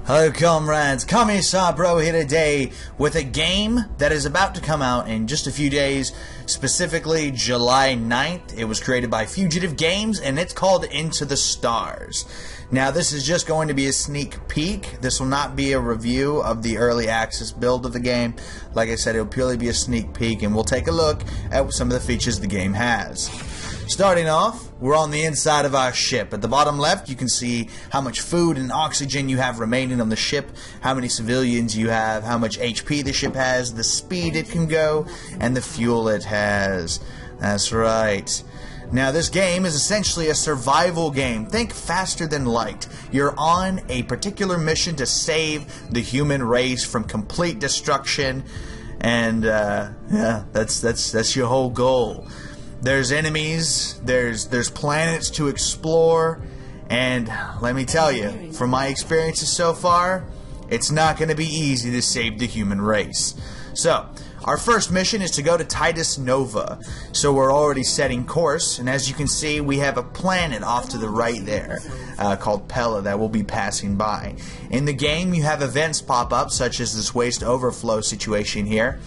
Hello comrades, Commissar Bro here today with a game that is about to come out in just a few days, specifically July 9th. It was created by Fugitive Games and it's called Into the Stars. Now this is just going to be a sneak peek. This will not be a review of the early access build of the game. Like I said, it will purely be a sneak peek and we'll take a look at some of the features the game has. Starting off, we're on the inside of our ship. At the bottom left, you can see how much food and oxygen you have remaining on the ship, how many civilians you have, how much HP the ship has, the speed it can go, and the fuel it has. That's right. Now, this game is essentially a survival game. Think faster than light. You're on a particular mission to save the human race from complete destruction, and yeah, that's your whole goal. There's enemies, there's planets to explore, and let me tell you, from my experiences so far, it's not going to be easy to save the human race. So, our first mission is to go to Titus Nova. So we're already setting course, and as you can see, we have a planet off to the right there called Pella that we'll be passing by. In the game, you have events pop up, such as this waste overflow situation here.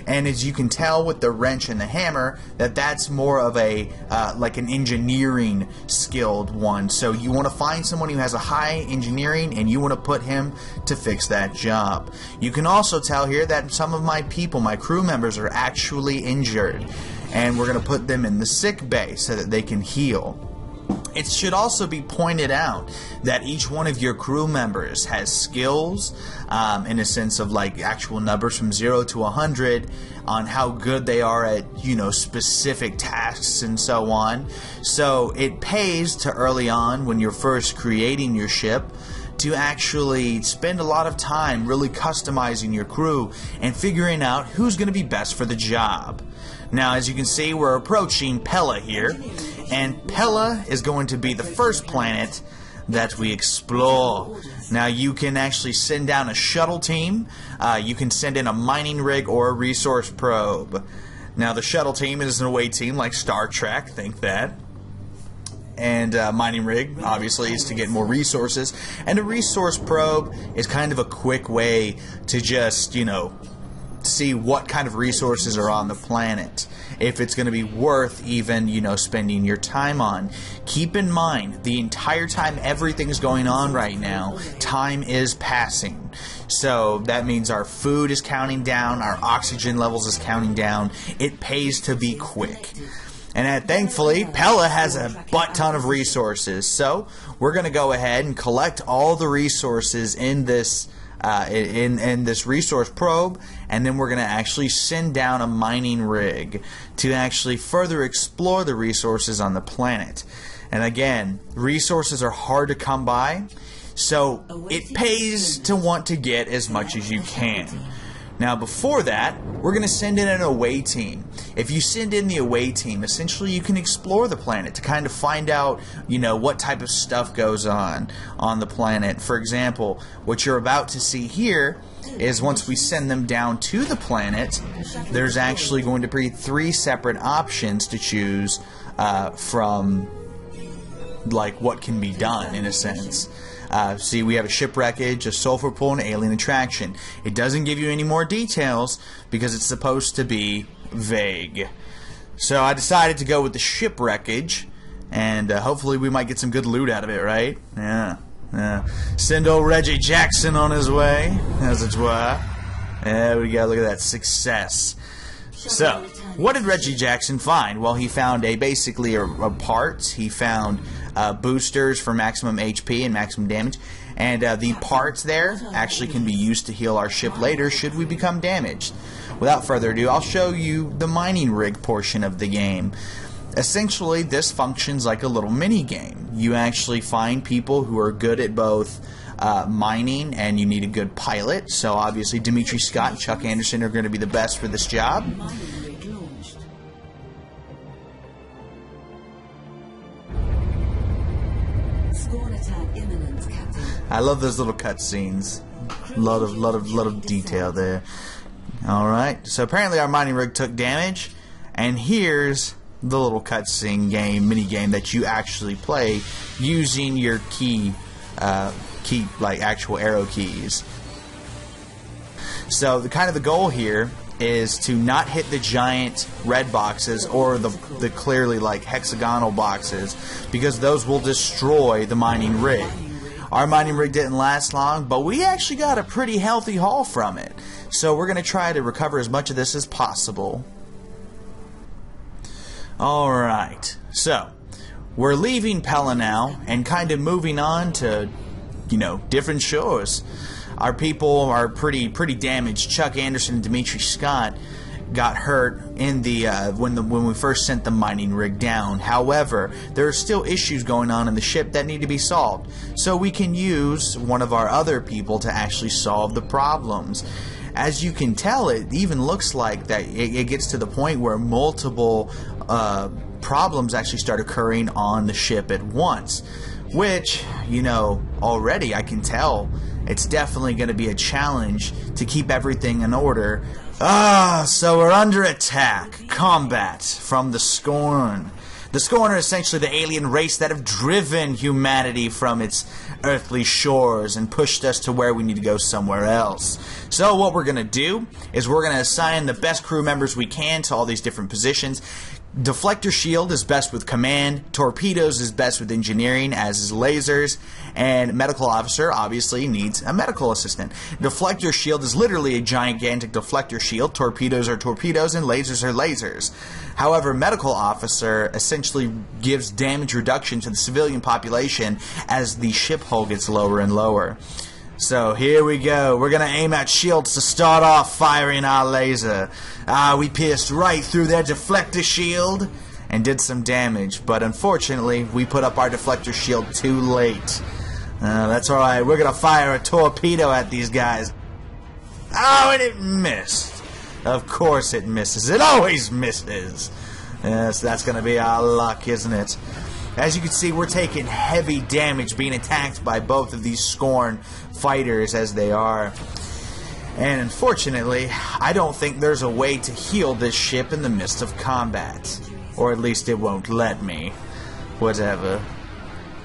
And as you can tell with the wrench and the hammer, that's more of a like an engineering skilled one. So you want to find someone who has a high engineering and you want to put him to fix that job. You can also tell here that some of my people, my crew members, are actually injured, and we're going to put them in the sick bay so that they can heal. It should also be pointed out that each one of your crew members has skills in a sense of like actual numbers from 0 to 100 on how good they are at, you know, specific tasks and so on. So it pays to early on when you're first creating your ship to actually spend a lot of time really customizing your crew and figuring out who's going to be best for the job. Now, as you can see, we're approaching Pella here, and Pella is going to be the first planet that we explore. Now, you can actually send down a shuttle team, you can send in a mining rig or a resource probe. Now, the shuttle team is an away team like Star Trek, think that. And mining rig, obviously, is to get more resources. And a resource probe is kind of a quick way to just, you know, see what kind of resources are on the planet, if it's going to be worth even, you know, spending your time on. Keep in mind, the entire time everything's going on right now, time is passing. So that means our food is counting down, our oxygen levels is counting down. It pays to be quick. And thankfully, Pella has a butt ton of resources. So we're going to go ahead and collect all the resources in this in this resource probe, and then we're going to actually send down a mining rig to actually further explore the resources on the planet. And again, resources are hard to come by, so it pays to want to get as much as you can. Now, before that, we're going to send in an away team. If you send in the away team, essentially you can explore the planet to kind of find out, you know, what type of stuff goes on the planet. For example, what you're about to see here is once we send them down to the planet, there's actually going to be 3 separate options to choose from, like, what can be done, in a sense. See, we have a shipwreckage, a sulfur pool, and alien attraction. It doesn't give you any more details because it's supposed to be vague. So I decided to go with the shipwreckage, and hopefully we might get some good loot out of it, right? Yeah. Send old Reggie Jackson on his way, as it were. Yeah, we got, look at that, success. So, what did Reggie Jackson find? Well, he found basically a parts. He found boosters for maximum HP and maximum damage. And the parts there actually can be used to heal our ship later should we become damaged. Without further ado, I'll show you the mining rig portion of the game. Essentially, this functions like a little mini game. You actually find people who are good at both mining, and you need a good pilot. So obviously Dimitri Scott and Chuck Anderson are going to be the best for this job. I love those little cutscenes. Lot of detail there. All right. So apparently our mining rig took damage, and here's the little cutscene game, mini game that you actually play using your key like actual arrow keys. So the goal here is to not hit the giant red boxes or the clearly like hexagonal boxes, because those will destroy the mining rig. Our mining rig didn't last long, but we actually got a pretty healthy haul from it. So we're going to try to recover as much of this as possible. Alright, so we're leaving Pella now and kind of moving on to, you know, different shores. Our people are pretty damaged. Chuck Anderson and Dimitri Scott got hurt in the when we first sent the mining rig down. However, there are still issues going on in the ship that need to be solved. So we can use one of our other people to actually solve the problems. As you can tell, it even looks like that it gets to the point where multiple problems actually start occurring on the ship at once. Which, you know, already I can tell it's definitely going to be a challenge to keep everything in order. So we're under attack. Combat from the Skorn. The Skorn are essentially the alien race that have driven humanity from its earthly shores and pushed us to where we need to go somewhere else. So what we're going to do is we're going to assign the best crew members we can to all these different positions. Deflector shield is best with command, torpedoes is best with engineering, as is lasers, and medical officer obviously needs a medical assistant. Deflector shield is literally a gigantic deflector shield, torpedoes are torpedoes, and lasers are lasers. However, medical officer essentially gives damage reduction to the civilian population as the ship hull gets lower and lower. So here we go. We're going to aim at shields to start off firing our laser. We pierced right through their deflector shield and did some damage. But unfortunately, we put up our deflector shield too late. That's alright. We're going to fire a torpedo at these guys. Oh, and it missed. Of course it misses. It always misses. Yes, that's going to be our luck, isn't it? As you can see, we're taking heavy damage being attacked by both of these Skorn fighters as they are. And unfortunately, I don't think there's a way to heal this ship in the midst of combat. Or at least it won't let me. Whatever.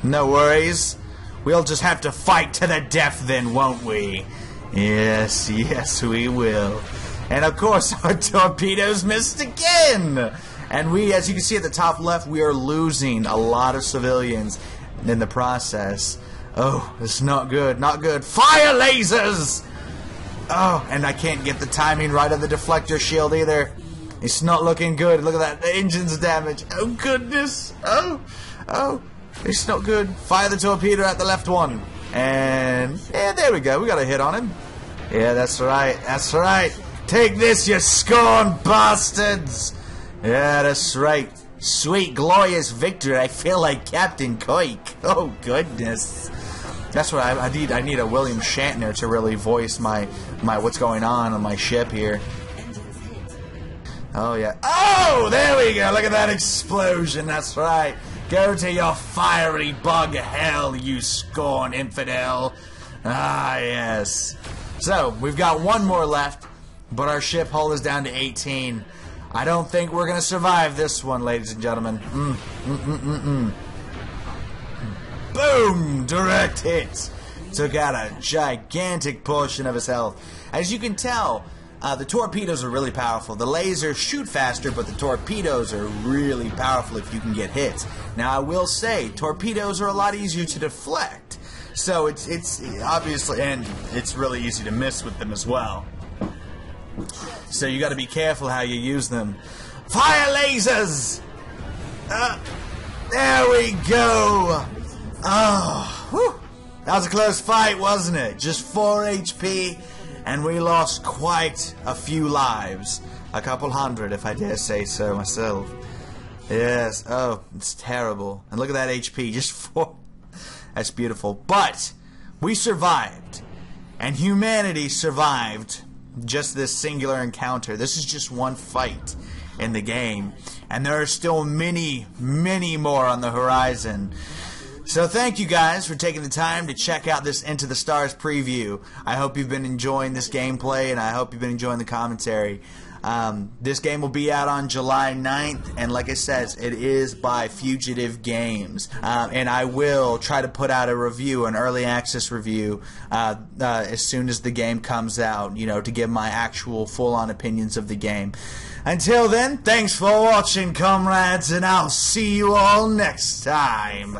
No worries. We'll just have to fight to the death then, won't we? Yes, yes we will. And of course, our torpedoes missed again! And we, as you can see at the top left, we are losing a lot of civilians in the process. Oh, it's not good, not good. Fire lasers! Oh, and I can't get the timing right of the deflector shield either. It's not looking good. Look at that, the engine's damaged. Oh, goodness. Oh, it's not good. Fire the torpedo at the left one. And, yeah, there we go. We got a hit on him. Yeah, that's right, that's right. Take this, you Skorn bastards! Yeah, that's right. Sweet, glorious victory. I feel like Captain Coik. Oh, goodness. That's what I need. I need a William Shatner to really voice my what's going on my ship here. Oh, yeah. Oh, there we go. Look at that explosion. That's right. Go to your fiery bug hell, you Skorn infidel. Ah, yes. So, we've got one more left, but our ship hull is down to 18. I don't think we're going to survive this one, ladies and gentlemen. Boom! Direct hit. Took out a gigantic portion of his health. As you can tell, the torpedoes are really powerful. The lasers shoot faster, but the torpedoes are really powerful if you can get hit. Now, I will say, torpedoes are a lot easier to deflect. So it's obviously, and it's really easy to miss with them as well. So you got to be careful how you use them. Fire lasers! There we go! Oh, whew. That was a close fight, wasn't it? Just 4 HP, and we lost quite a few lives. A couple hundred, if I dare say so myself. Yes, oh, it's terrible. And look at that HP, just 4. That's beautiful. But we survived, and humanity survived just this singular encounter. This is just one fight in the game, and there are still many, many more on the horizon. So thank you guys for taking the time to check out this Into the Stars preview. I hope you've been enjoying this gameplay, and I hope you've been enjoying the commentary. This game will be out on July 9th, and like I says, it is by Fugitive Games. And I will try to put out a review, an early access review, as soon as the game comes out, you know, to give my actual full-on opinions of the game. Until then, thanks for watching, comrades, and I'll see you all next time.